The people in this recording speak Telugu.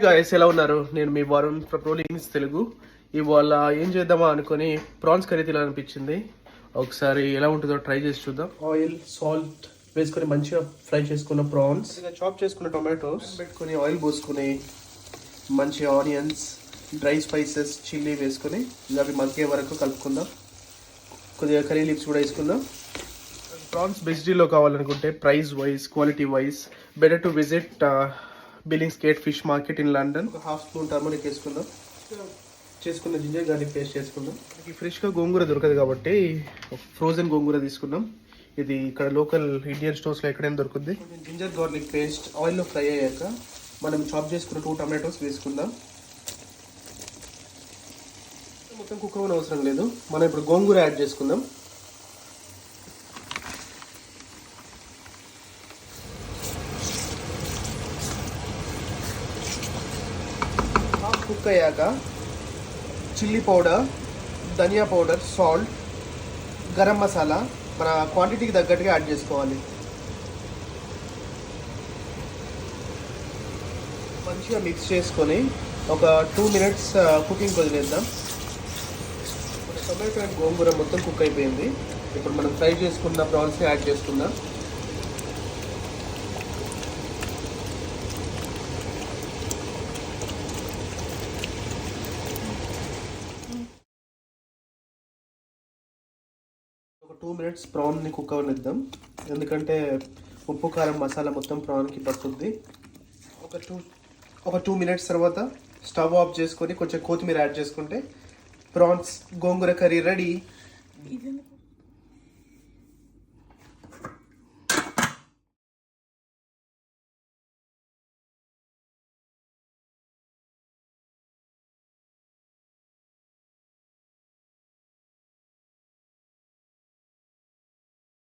గాయస్ ఎలా ఉన్నారు? నేను మీ వరుణ్ ఫ్రమ్ రోలింగ్స్ తెలుగు. ఇవాళ ఏం చేద్దామా అనుకుని ప్రాన్స్ కర్రీ తినాలనిపించింది. ఒకసారి ఎలా ఉంటుందో ట్రై చేసి చూద్దాం. ఆయిల్, సాల్ట్ వేసుకొని మంచిగా ఫ్రై చేసుకున్న ప్రాన్స్, చాప్ చేసుకున్న టొమాటోస్ పెట్టుకొని ఆయిల్ పోసుకొని మంచి ఆనియన్స్, డ్రై స్పైసెస్, చిల్లీ వేసుకొని అవి మగ్గే వరకు కలుపుకుందాం. కొద్దిగా కర్రీ లీవ్స్ కూడా వేసుకుందాం. ప్రాన్స్ బెస్డీలో కావాలనుకుంటే price wise, quality wise better to visit Billingsgate fish market in London. ఒక హాఫ్ స్పూన్ టర్మరిక్ వేసుకుందాం. చేసుకున్న జింజర్ గార్లిక్ పేస్ట్ చేసుకుందాం. మనకి ఫ్రెష్గా గోంగూర దొరకదు కాబట్టి ఫ్రోజన్ గోంగూర తీసుకుందాం. ఇది ఇక్కడ లోకల్ ఇండియన్ స్టోర్స్లో ఎక్కడైనా దొరుకుతుంది. జింజర్ గార్లిక్ పేస్ట్ ఆయిల్లో ఫ్రై అయ్యాక మనం చాప్ చేసుకున్న 2 టమాటోస్ వేసుకుందాం. మొత్తం కుక్ అవ్వని అవసరం లేదు. మనం ఇప్పుడు గోంగూర యాడ్ చేసుకుందాం. కుక్ అయ్యాక చిల్లీ పౌడర్, ధనియా పౌడర్, సాల్ట్, గరం మసాలా మన క్వాంటిటీకి తగ్గట్టుగా యాడ్ చేసుకోవాలి. మంచిగా మిక్స్ చేసుకొని ఒక 2 మినిట్స్ కుకింగ్ వదిలేద్దాం. టొమాటో అండ్ గోంగూర మొత్తం కుక్ అయిపోయింది. ఇప్పుడు మనం ఫ్రై చేసుకున్న ప్రాన్స్ని యాడ్ చేసుకుందాం. ఒక 2 మినిట్స్ ప్రాన్ని కుక్ అవనిద్దాం. ఎందుకంటే ఉప్పు, కారం, మసాలా మొత్తం ప్రాన్కి పట్టుద్ది. ఒక 2 మినిట్స్ తర్వాత స్టవ్ ఆఫ్ చేసుకొని కొంచెం కొత్తిమీర యాడ్ చేసుకుంటే ప్రాన్స్ గోంగూర కర్రీ రెడీ.